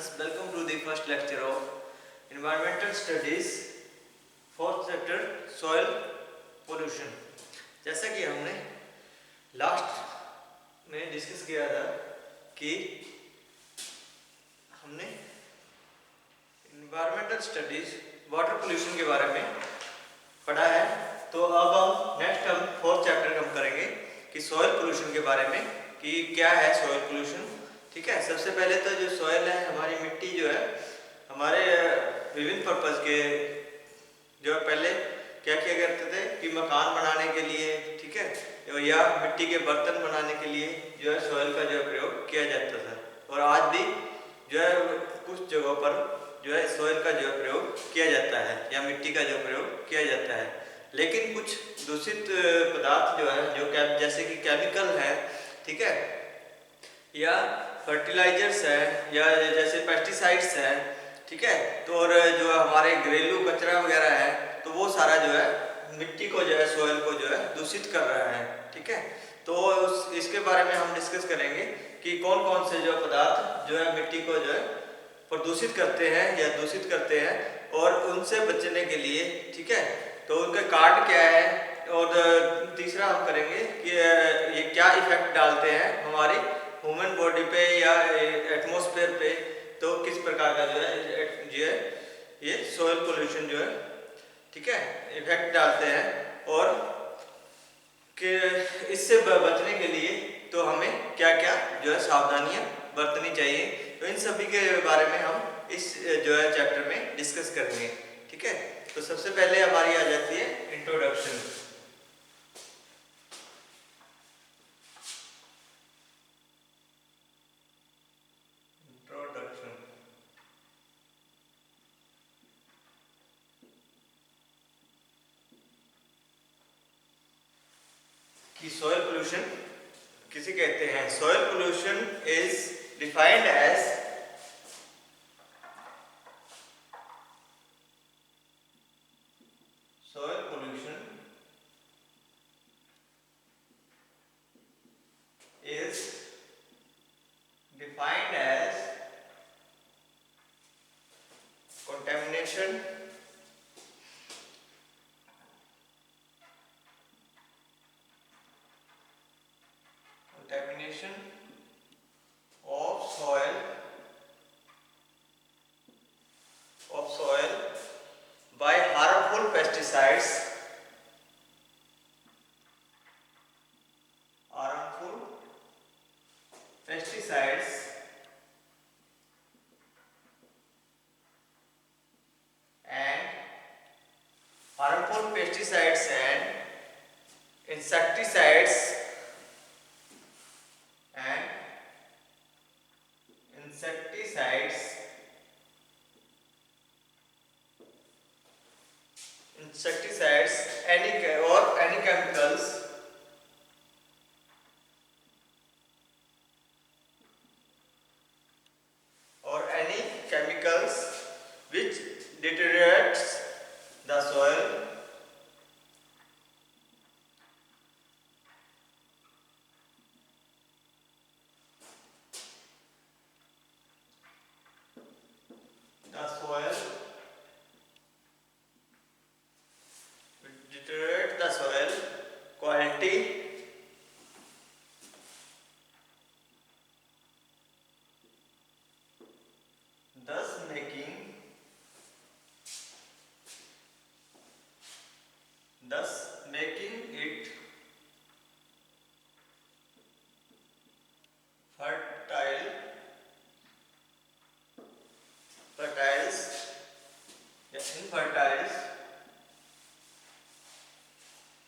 students, welcome to the first lecture of Environmental Studies, fourth chapter Soil Pollution। जैसा कि हमने last में discuss किया था कि हमने Environmental Studies वाटर पोल्यूशन के बारे में पढ़ा है, तो अब हम फोर्थ चैप्टर हम करेंगे कि सॉइल पोल्यूशन के बारे में कि क्या है सॉइल पोल्यूशन। ठीक है, सबसे पहले तो जो सॉइल है, हमारी मिट्टी जो है, हमारे विभिन्न पर्पज़ के जो पहले क्या किया करते थे कि मकान बनाने के लिए, ठीक है, या मिट्टी के बर्तन बनाने के लिए जो है सॉइल का जो है प्रयोग किया जाता था। और आज भी जो है कुछ जगहों पर जो है सॉइल का जो है प्रयोग किया जाता है या मिट्टी का जो प्रयोग किया जाता है। लेकिन कुछ दूषित पदार्थ जो है, जो जैसे कि केमिकल है, ठीक है, या फर्टिलाइजर्स है, या जैसे पेस्टिसाइड्स है, ठीक है, तो और जो हमारे घरेलू कचरा वगैरह है, तो वो सारा जो है मिट्टी को जो है सॉइल को जो है दूषित कर रहा है। ठीक है, तो इसके बारे में हम डिस्कस करेंगे कि कौन कौन से जो पदार्थ जो है मिट्टी को जो है प्रदूषित करते हैं या दूषित करते हैं और उनसे बचने के लिए, ठीक है, तो उनके कारण क्या है। और तीसरा हम करेंगे कि ये क्या इफेक्ट डालते हैं हमारी ह्यूमन बॉडी पे या एटमॉस्फेयर पे, तो किस प्रकार का जो है ये सॉइल पोल्यूशन जो है, ठीक है, इफेक्ट डालते हैं और कि इससे बचने के लिए तो हमें क्या क्या जो है सावधानियां बरतनी चाहिए। तो इन सभी के बारे में हम इस जो है चैप्टर में डिस्कस करेंगे। ठीक है, तो सबसे पहले हमारी आ जाती है इंट्रोडक्शन। कि सॉइल पोल्यूशन किसे कहते हैं। Soil pollution is defined as soil pollution is defined as contamination of soil by harmful pesticides, and insecticides any chemicals which deteriorates the soil quality, thus making it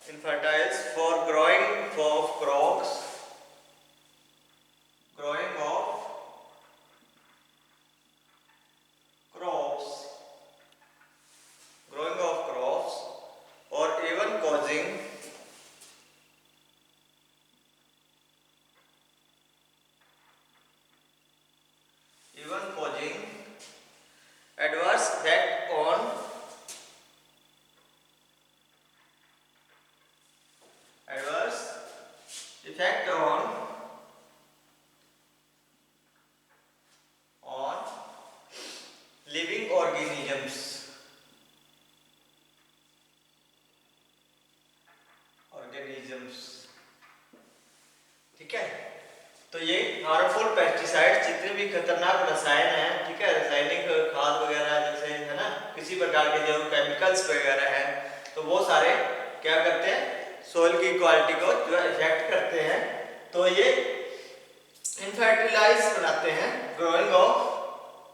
infertile for growing of crops, or even causing adverse effect on organisms, ठीक है। तो ये harmful pesticide, जितने भी खतरनाक रसायन हैं, ठीक है, रासायनिक खाद वगैरह जैसे है ना, किसी प्रकार के जो केमिकल्स वगैरह हैं, तो वो सारे क्या करते हैं, सोइल की क्वालिटी को जो इफेक्ट करते हैं। तो ये इनफर्टिलाइज बनाते हैं ग्रोइंग ऑफ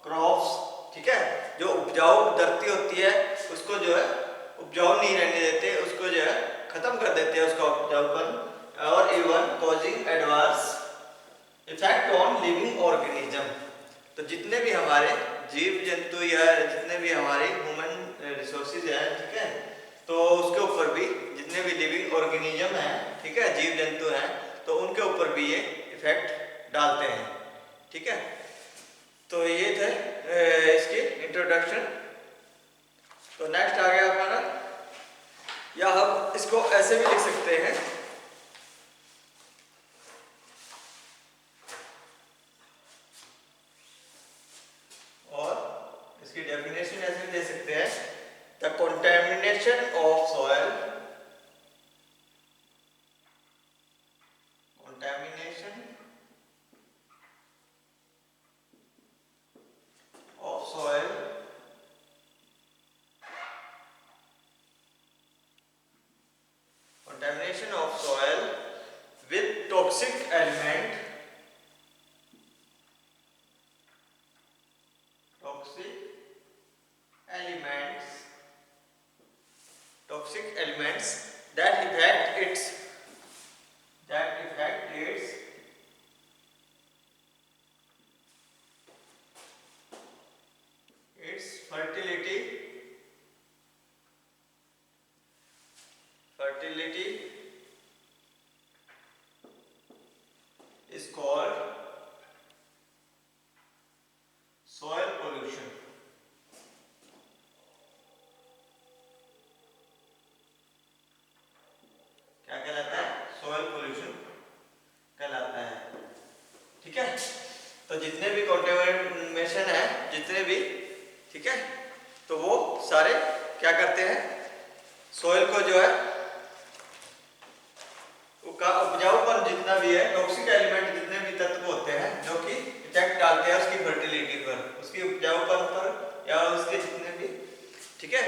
क्रॉप्स, ठीक है। जो उपजाऊ धरती होती है उसको जो है उपजाऊ नहीं रहने देते, उसको जो है खत्म कर देते हैं उसका उपजाऊपन, और even causing adverse effect on living organism. तो जितने भी हमारे जीव जंतु या जितने भी हमारे ह्यूमन रिसोर्सेज हैं, ठीक है, तो उसके ऊपर भी जितने भी लिविंग ऑर्गेनिज्म हैं, ठीक है, जीव जंतु हैं, तो उनके ऊपर भी ये इफेक्ट डालते हैं, ठीक है। तो ये थे इसकी इंट्रोडक्शन। तो नेक्स्ट आ गया हमारा, या हम इसको ऐसे भी लिख सकते हैं, और इसकी डेफिनेशन ऐसे भी दे सकते हैं, the contamination of soil, contamination of soil contamination of soil with toxic element, toxic elements that affect its fertility is called soil pollution। क्या कहलाता है, soil pollution कहलाता है, ठीक है। तो जितने भी कंटेमिनेशन है, जितने भी, ठीक है, तो वो सारे क्या करते हैं, सोइल को जो है का उपजाऊपन जितना भी है, टॉक्सिक एलिमेंट जितने भी तत्व होते हैं जो कि इफेक्ट डालते हैं उसकी फर्टिलिटी पर, उसकी उपजाऊपन पर, या उसके जितने भी, ठीक है,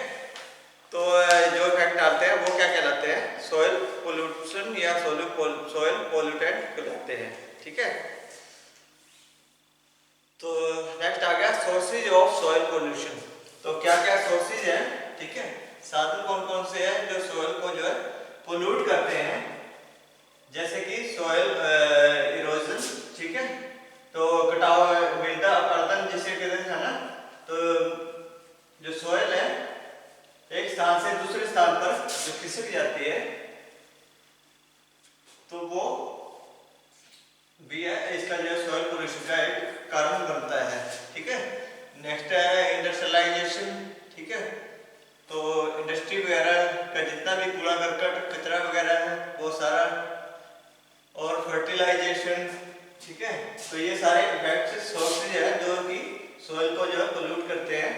तो जो इफेक्ट डालते हैं वो क्या कहलाते हैं, सोइल पोल्यूशन या सोइल पोल्यूटेंट कहलाते हैं, ठीक है। तो नेक्स्ट आ गया सोर्सेज ऑफ सोइल पोल्यूशन। तो क्या क्या सोर्सेज हैं, ठीक है, साधन कौन कौन से हैं जो सोइल को जो है पोल्यूट करते हैं, जैसे कि सोइल इरोजन, ठीक है, तो कटाव, मृदा अपरदन जिसे कहते हैं ना, तो जो सोइल है एक स्थान से दूसरे स्थान पर जो खिसक जाती है, तो वो भी है इसका जो सोइल पोल्यूशन का एक कारण बनता है, ठीक है। नेक्स्ट है इंडस्ट्रियलाइजेशन, ठीक है, तो इंडस्ट्री वगैरह का जितना भी कूड़ा करकट कचरा वगैरह है वो सारा, और फर्टिलाइजेशन, ठीक है, तो ये सारे इफेक्ट सोर्सेज है जो कि सोइल को जो है पोल्यूट करते हैं।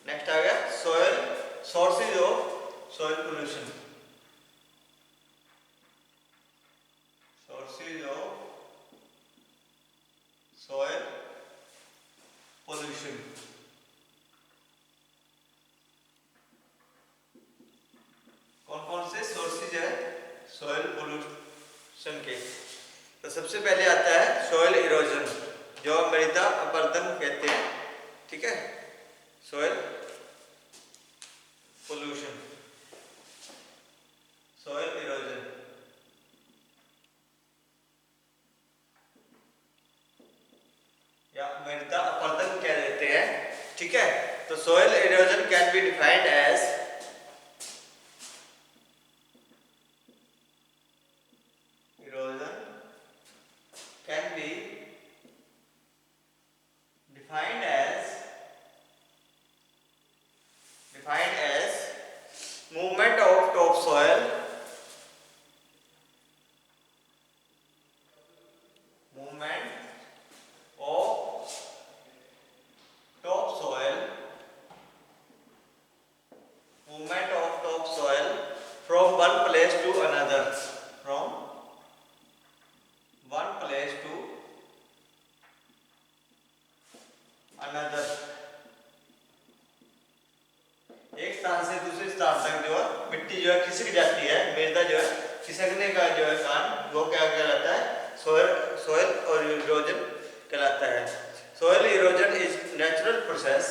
नेक्स्ट आ गया soil sources of soil pollution, sources of soil pollution. कौन कौन से सोर्सेज है सोइल पोल्यूशन के, तो सबसे पहले आता है सोइल इरोजन, जो मृदा अपरदन कहते हैं, ठीक है, सोइल पोल्यूशन, सोइल इरोजन, या मृदा अपरदन कह देते हैं, ठीक है। तो soil erosion can be defined as place to another, from one place to another, एक स्थान से दूसरे स्थान तक जो है मिट्टी जो है खिसक जाती है, मृदा जो है खिसकने का जो है कारण वो क्या कहलाता है, सोयल और इरोजन कहलाता है। Soil erosion is natural process,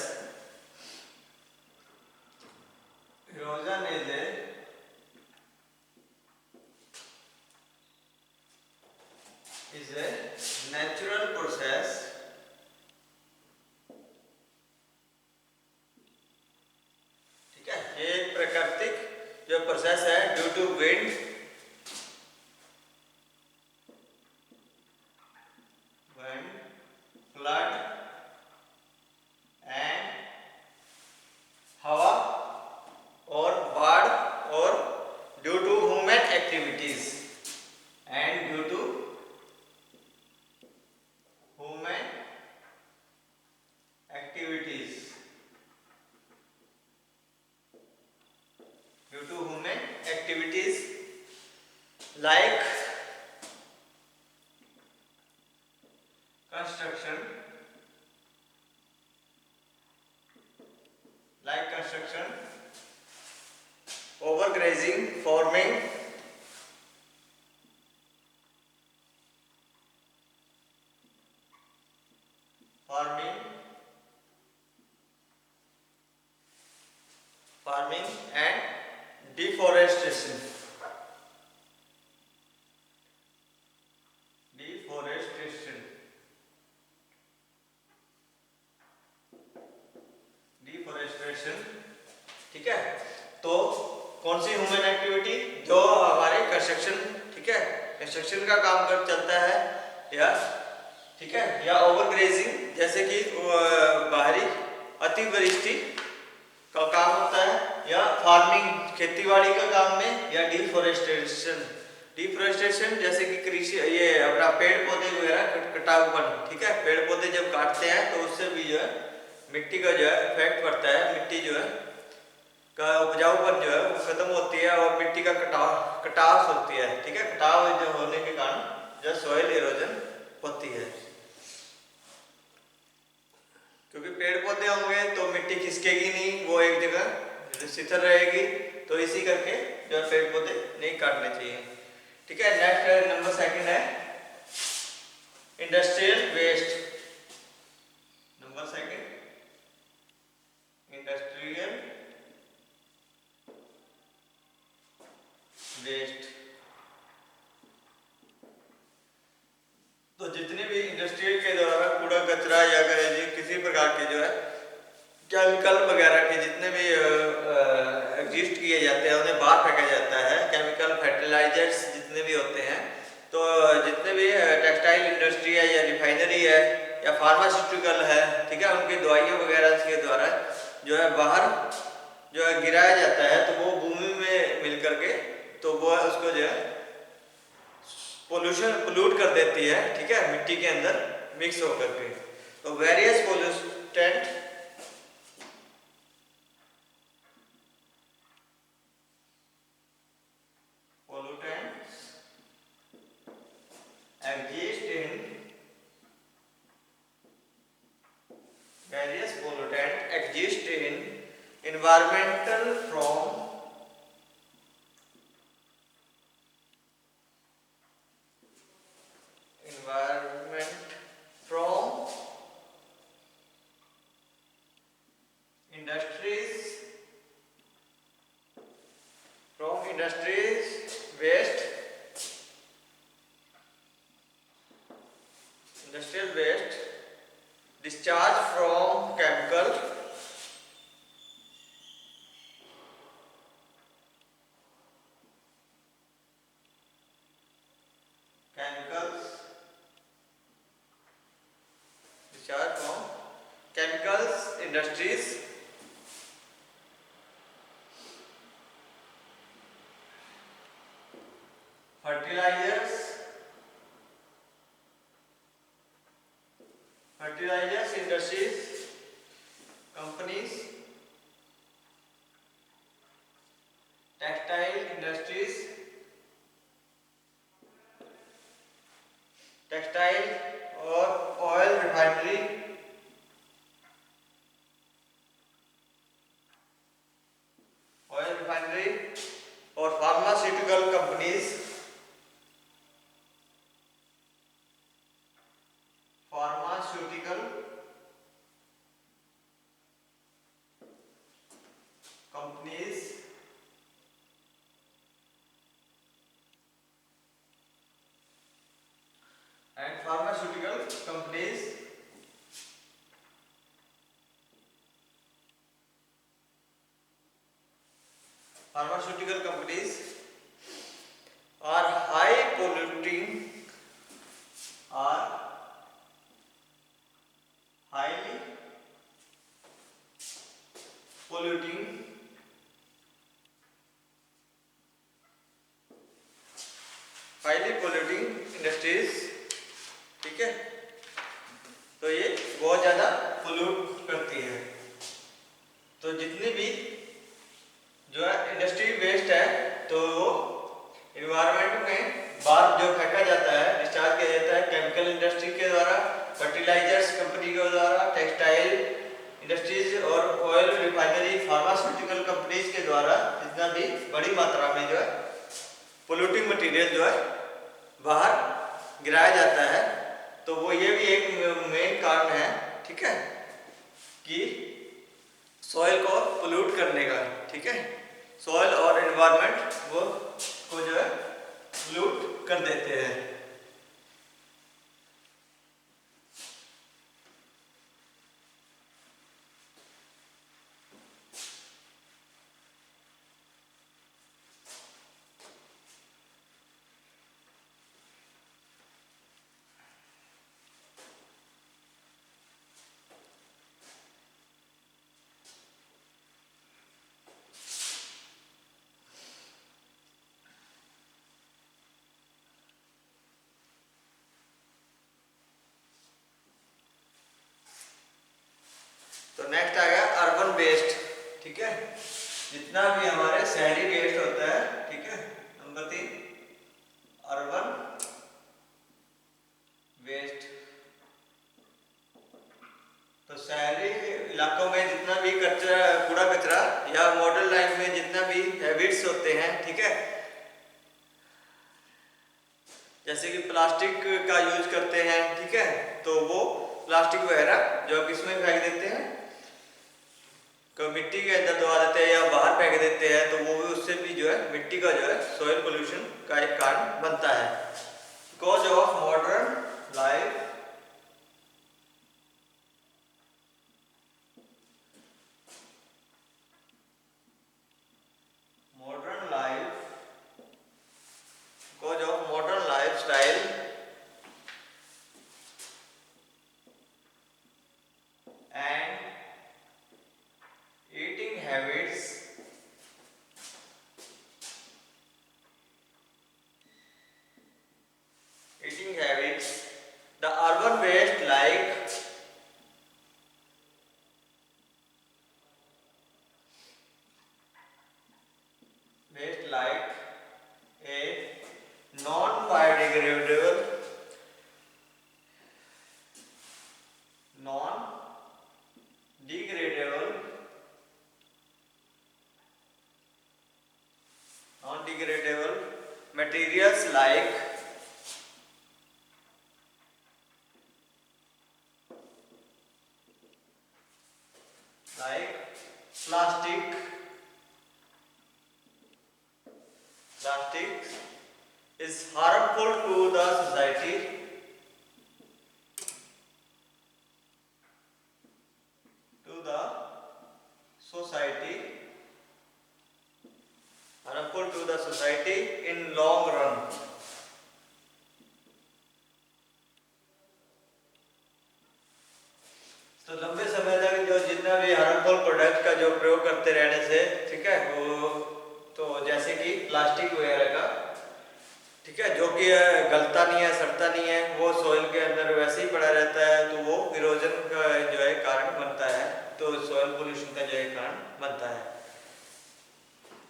erosion is a natural process ठीक है, ये एक प्राकृतिक जो प्रोसेस है due to wind, flood and हवा और बाढ़, और due to human activities and due to human activities, due to human activities like construction, overgrazing, farming, and deforestation, ठीक है। तो कौन सी ह्यूमन एक्टिविटी, जो हमारे कंस्ट्रक्शन, ठीक है, कंस्ट्रक्शन का काम कर चलता है, या ठीक है, या ओवरग्रेजिंग जैसे कि बाहरी अतिवृष्टि का काम होता है, या फार्मिंग खेतीबाड़ी का काम में, या डिफोरेस्टेशन जैसे कि कृषि, ये अपना पेड़ पौधे वगैरह कटावपन, ठीक है, पेड़ पौधे जब काटते हैं तो उससे भी जो है मिट्टी का जो है इफेक्ट पड़ता है, मिट्टी जो है का उपजाऊपन जो है वो खत्म होती है और मिट्टी का कटाव होती है, ठीक है, कटाव जो होने के कारण जो सॉइल इरोजन होती है, क्योंकि पेड़ पौधे होंगे तो मिट्टी खिसकेगी नहीं, वो एक जगह स्थिर रहेगी, तो इसी करके जो पेड़ पौधे नहीं काटने चाहिए, ठीक है। नेक्स्ट नंबर सेकंड है industrial waste, number second industrial waste. तो जितने भी इंडस्ट्री के द्वारा कूड़ा कचरा या किसी प्रकार के जो है केमिकल वगैरह के जितने भी एग्जिस्ट किए जाते हैं उन्हें बाहर फेंका जाता है, केमिकल फर्टिलाइजर्स जितने भी होते हैं, तो जितने भी टेक्सटाइल इंडस्ट्री है या रिफाइनरी है या फार्मास्यूटिकल है, ठीक है, उनकी दवाइयों वगैरह के द्वारा जो है बाहर जो है गिराया जाता है, तो वो भूमि में मिल करके तो वो उसको जो है पोल्यूट कर देती है, ठीक है, मिट्टी के अंदर मिक्स होकर के। तो various pollutant exist in environmental from industries waste, industrial waste, discharge from chemical, discharge from chemicals industries, fertilizers industries, companies, textile industries, pharmaceutical companies pharmaceutical companies and pharmaceutical companies are highly polluting industries. ठीक है, तो ये बहुत ज्यादा pollute करती है। तो जितनी भी जो है इंडस्ट्री वेस्ट है तो वो इन्वायरमेंट में बाहर जो फेंका जाता है, डिस्चार्ज किया जाता है केमिकल इंडस्ट्री के द्वारा, फर्टिलाइजर्स कंपनी के द्वारा, टेक्सटाइल इंडस्ट्रीज और ऑयल रिफाइनरी, फार्मास्यूटिकल कंपनीज के द्वारा जितना भी बड़ी मात्रा में जो है पोल्यूटिंग मटेरियल जो है बाहर गिराया जाता है, तो वो ये भी एक मेन कारण है, ठीक है, कि सॉइल को पोल्यूट करने का। ठीक है, सॉइल और एनवायरनमेंट वो को जो है पोल्यूट कर देते हैं। तो नेक्स्ट आ गया अर्बन वेस्ट। ठीक है, जितना भी हमारे शहरी वेस्ट होता है, ठीक है, नंबर 3 अर्बन वेस्ट। तो शहरी इलाकों में जितना भी कचरा, कूड़ा कचरा या मॉडल लाइफ में जितना भी हैबिट्स होते हैं, ठीक है, जैसे कि प्लास्टिक का यूज करते हैं, ठीक है, तो वो प्लास्टिक वगैरह जो किसमें फेंक देते हैं, तो मिट्टी के अंदर दबा देते हैं या बाहर फेंक देते हैं, तो वो भी उससे भी जो है मिट्टी का जो है सॉइल पोल्यूशन का एक कारण बनता है। Because of modern life lifestyle and eating habits, the urban waste like a non-biodegradable non-degradable materials like plastic is harmful to the society harmful to the society in long run। तो लंबे समय तक जो जितना भी हार्मफुल प्रोडक्ट का जो प्रयोग करते रहने से, ठीक है, वो तो जैसे कि प्लास्टिक वगैरह का, ठीक है, जो कि गलता नहीं है, सड़ता नहीं है, वो सॉइल के अंदर वैसे ही पड़ा रहता है, तो वो इरोजन का जो है कारण बनता है, तो सॉइल पोल्यूशन का जो है कारण बनता है।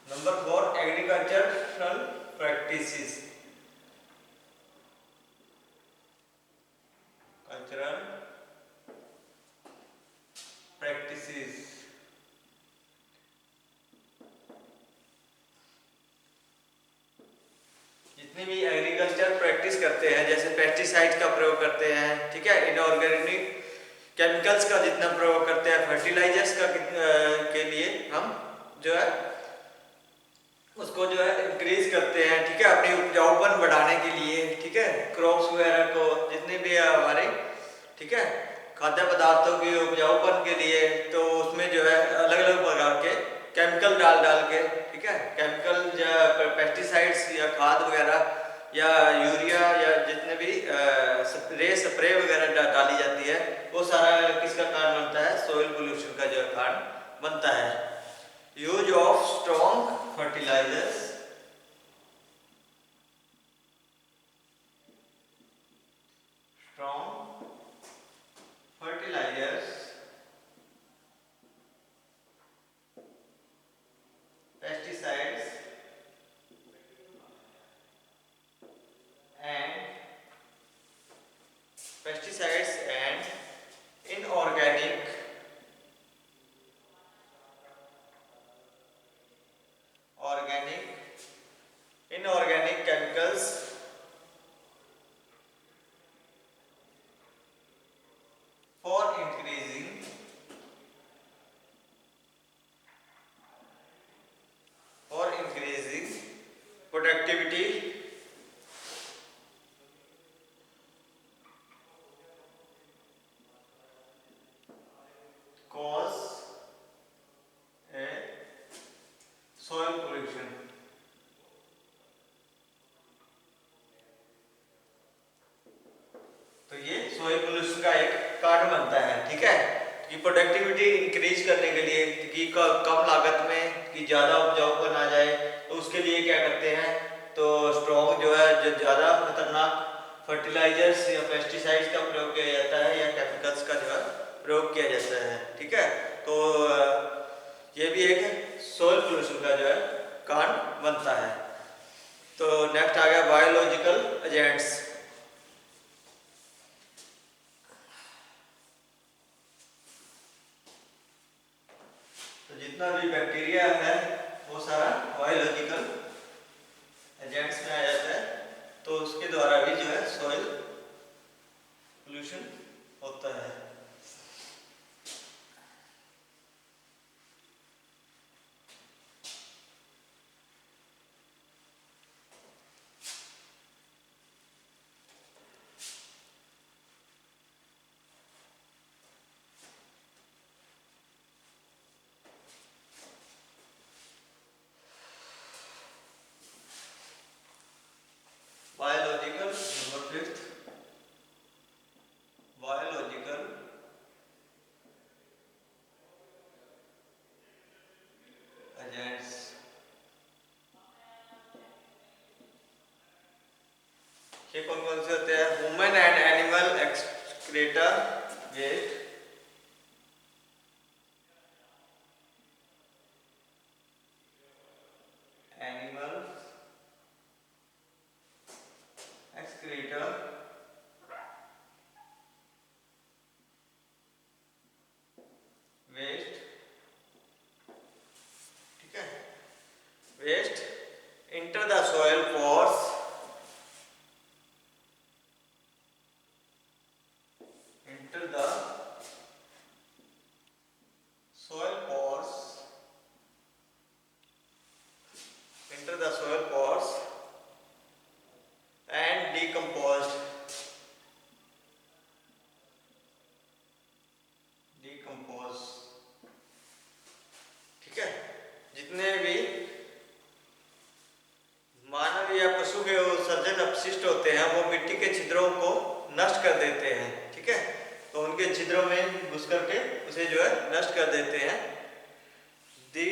Number 4 agricultural practices, cultural practices जितनी भी एग्रीकल्चर प्रैक्टिस करते हैं, जैसे पेस्टिसाइड का प्रयोग करते हैं, ठीक है, इनऑर्गेनिक केमिकल्स का जितना प्रयोग करते हैं, फर्टिलाइजर्स का के लिए हम जो है उसको जो है इंक्रीज करते हैं, ठीक है, अपनी उपजाऊपन बढ़ाने के लिए, ठीक है, क्रॉप्स वगैरह को जितने भी हमारे, ठीक है, खाद्य पदार्थों की उपजाऊपन के लिए, तो उसमें जो है अलग अलग प्रकार के केमिकल डाल डाल के, ठीक है, केमिकल या पेस्टिसाइड्स या खाद वगैरह या यूरिया या जितने भी स्प्रे वगैरह डाली जाती है, वो सारा किसका कारण बनता है? सोइल पोल्यूशन का जो कारण बनता है। Use of strong fertilisers, strong fertilisers, pesticides and inorganic chemicals for increasing productivity, cause a soil pollution। तो ये सोइल पोल्यूशन का एक कारण बनता है, ठीक है, कि प्रोडक्टिविटी इंक्रीज करने के लिए, कि कम लागत में कि ज़्यादा उपजाऊपन आ जाए, तो उसके लिए क्या करते हैं? तो स्ट्रॉन्ग जो है, जो ज़्यादा खतरनाक फर्टिलाइजर्स या पेस्टिसाइड्स का प्रयोग किया जाता है या केमिकल्स का जो है प्रयोग किया जाता है, ठीक है। तो ये भी एक सोइल पोल्यूशन का जो है कारण बनता है। तो नेक्स्ट आ गया बायोलॉजिकल एजेंट्स। तो जितना भी बैक्टीरिया है वो सारा बायोलॉजिकल एजेंट्स में आ जाता है, तो उसके द्वारा भी जो है सॉइल पोल्यूशन होता है। Biological number 5, biological agents. ये कौन कौन से होते हैं? Human and animal excreta waste, animal excreta waste, ठीक है, waste enter the soil pores, enter the soil pores, enter the soil pores and decomposed, ठीक है। जितने भी मानव या पशु के उत्सर्जन अपशिष्ट होते हैं वो मिट्टी के छिद्रों को नष्ट कर देते हैं, ठीक है, तो उनके छिद्रों में घुस करके उसे जो है नष्ट कर देते हैं। The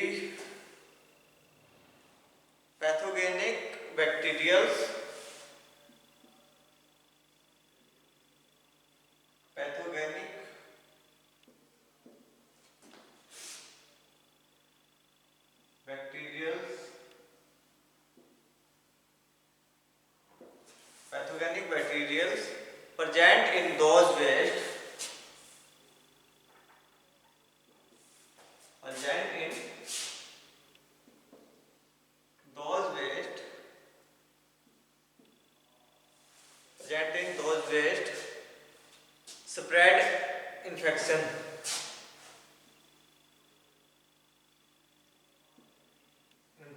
pathogenic bacterials, pathogenic bacterials, pathogenic bacterials present in those waste, present in those waste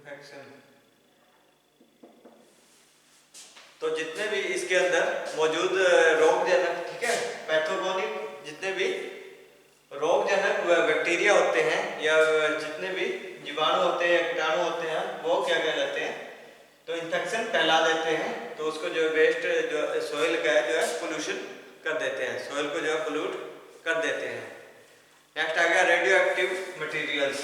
infection. तो जितने भी इसके अंदर मौजूद रोगजनक, ठीक है, पैथोगोनिक, जितने भी रोगजनक बैक्टीरिया होते हैं या जितने भी जीवाणु होते हैं या कीटाणु होते हैं, वो क्या कहलाते हैं, तो इन्फेक्शन फैला देते हैं। तो उसको जो वेस्ट जो सोइल का है जो है पोल्यूशन कर देते हैं, सोइल को जो है पोल्यूट कर देते हैं। नेक्स्ट आ गया रेडियो एक्टिव मटीरियल्स।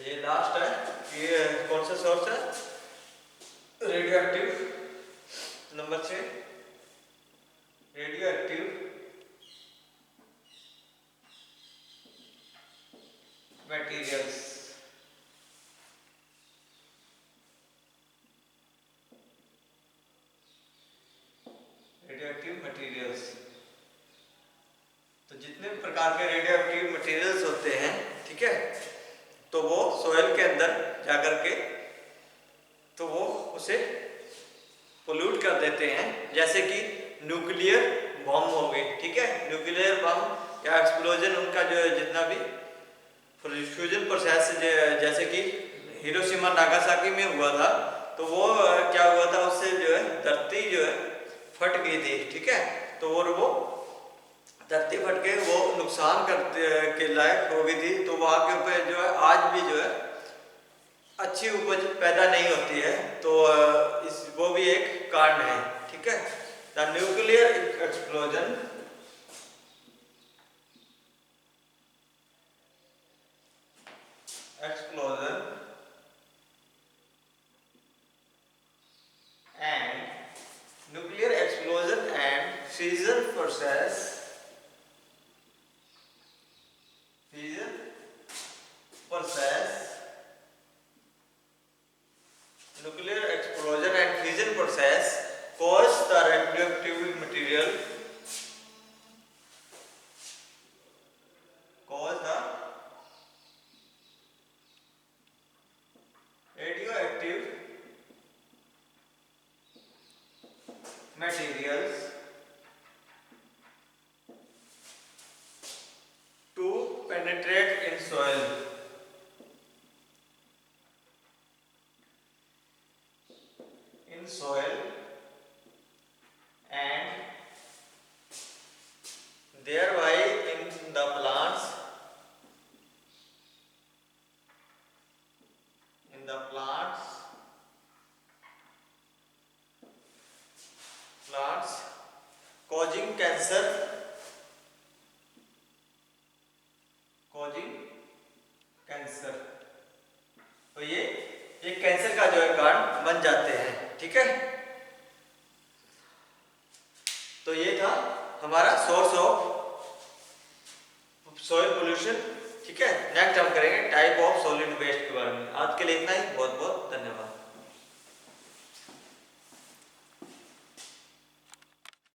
ये लास्ट है, ये कौन सा सोर्स है, radio active. Number 6 radio active materials. Radio active materials, तो जितने प्रकार के रेडियो एक्टिव मटेरियल्स होते हैं, ठीक है, तो वो सोयल के अंदर जाकर के तो वो उसे पोल्यूट कर देते हैं। जैसे कि न्यूक्लियर बम हो गई, ठीक है, न्यूक्लियर बम या एक्सप्लोजन, उनका जो जितना भी फ्यूजन प्रोसेस जैसे कि हिरोशिमा नागासाकी में हुआ था, तो वो क्या हुआ था, उससे जो है धरती जो है फट गई थी, ठीक है, तो और वो धरती फट के वो नुकसान करते के लायक हो गई थी। तो वहाँ के ऊपर जो है आज भी जो है अच्छी उपज पैदा नहीं होती है। तो इस वो भी एक कारण है, ठीक है। The nuclear explosion and nuclear explosion and fission process nuclear explosion and fission process cause the radioactive material to penetrate in soil. And thereby in the plants causing cancer तो ये एक कैंसर का जो है कारण बन जाते हैं, ठीक है। तो ये था हमारा सोर्स ऑफ सॉइल पोल्यूशन, ठीक है। नेक्स्ट हम करेंगे टाइप ऑफ सॉलिड वेस्ट के बारे में। आज के लिए इतना ही, बहुत बहुत धन्यवाद।